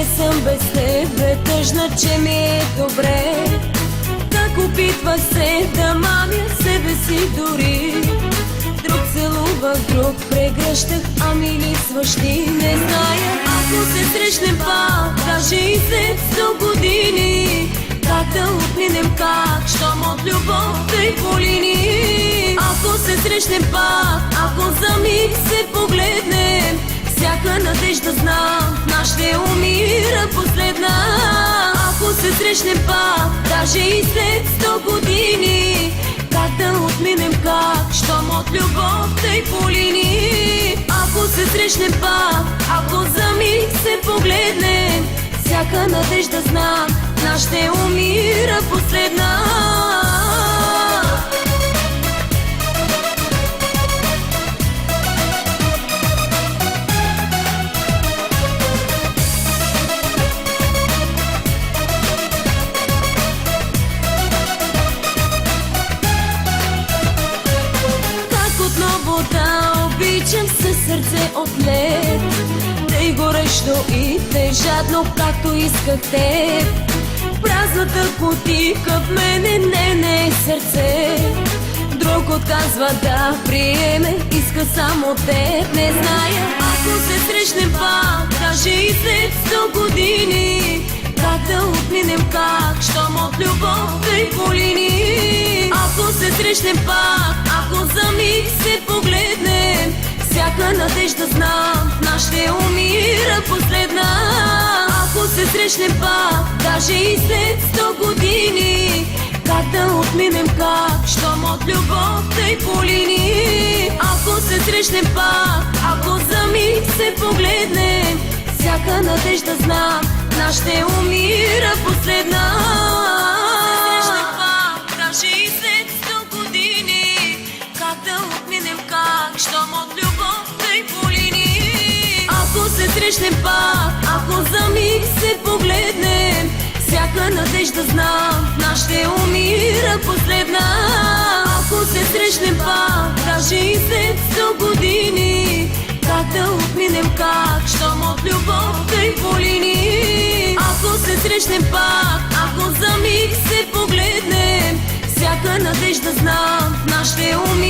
не съм без тебе, тъжна, че ми е добре. Как опитвах се да мамя себе си дори. Друг целувах, друг прегръщах, ами липсваш ти. Не зная, ако се срещнем пак, даже и след 100 години, как да отминем, как, щом от любовта и по линии. Ако се срещнем пак, ако за миг се погледнем, всяка надежда знам, наш ще умира последна. Ако се срещнем пак, даже и след 100 години, как да отминем, как, щом от любовта и по линии. Ако се срещнем пак, ако за миг се погледнем, всяка надежда знам, наш ще умира последна. Обичам със сърце от лед, тъй горещо и тъй жадно, както исках теб. Празната кутийка в мене не е сърце. Друг отказва да приеме, иска само теб. Не зная, ако се срещнем пак, даже и след 100 години, как да отминем, как, щом от любовта и по линии. Ако се срещнем пак, ако за миг се погледнем, всяка надежда знам, наш ще умира последна. Ако се срещнем пак, даже и след 100 години, как да отминем, как, щом от любовта и по линии. Ако се срещнем пак, ако за миг се погледнем, всяка надежда знам, наш ще умира последна. Даже и след 100 години, как да отминем, как, щом от любовта и по линии. Ако се срещнем пак, ако за миг се погледнем, всяка надежда знам, наш ще умира последна. Ако се срещнем пак, даже и след 100 години, как да отминем, как, щом от любовта и по линии. Ако се срещнем пак, ако за миг се погледнем, всяка надежда знам, наш ще умира.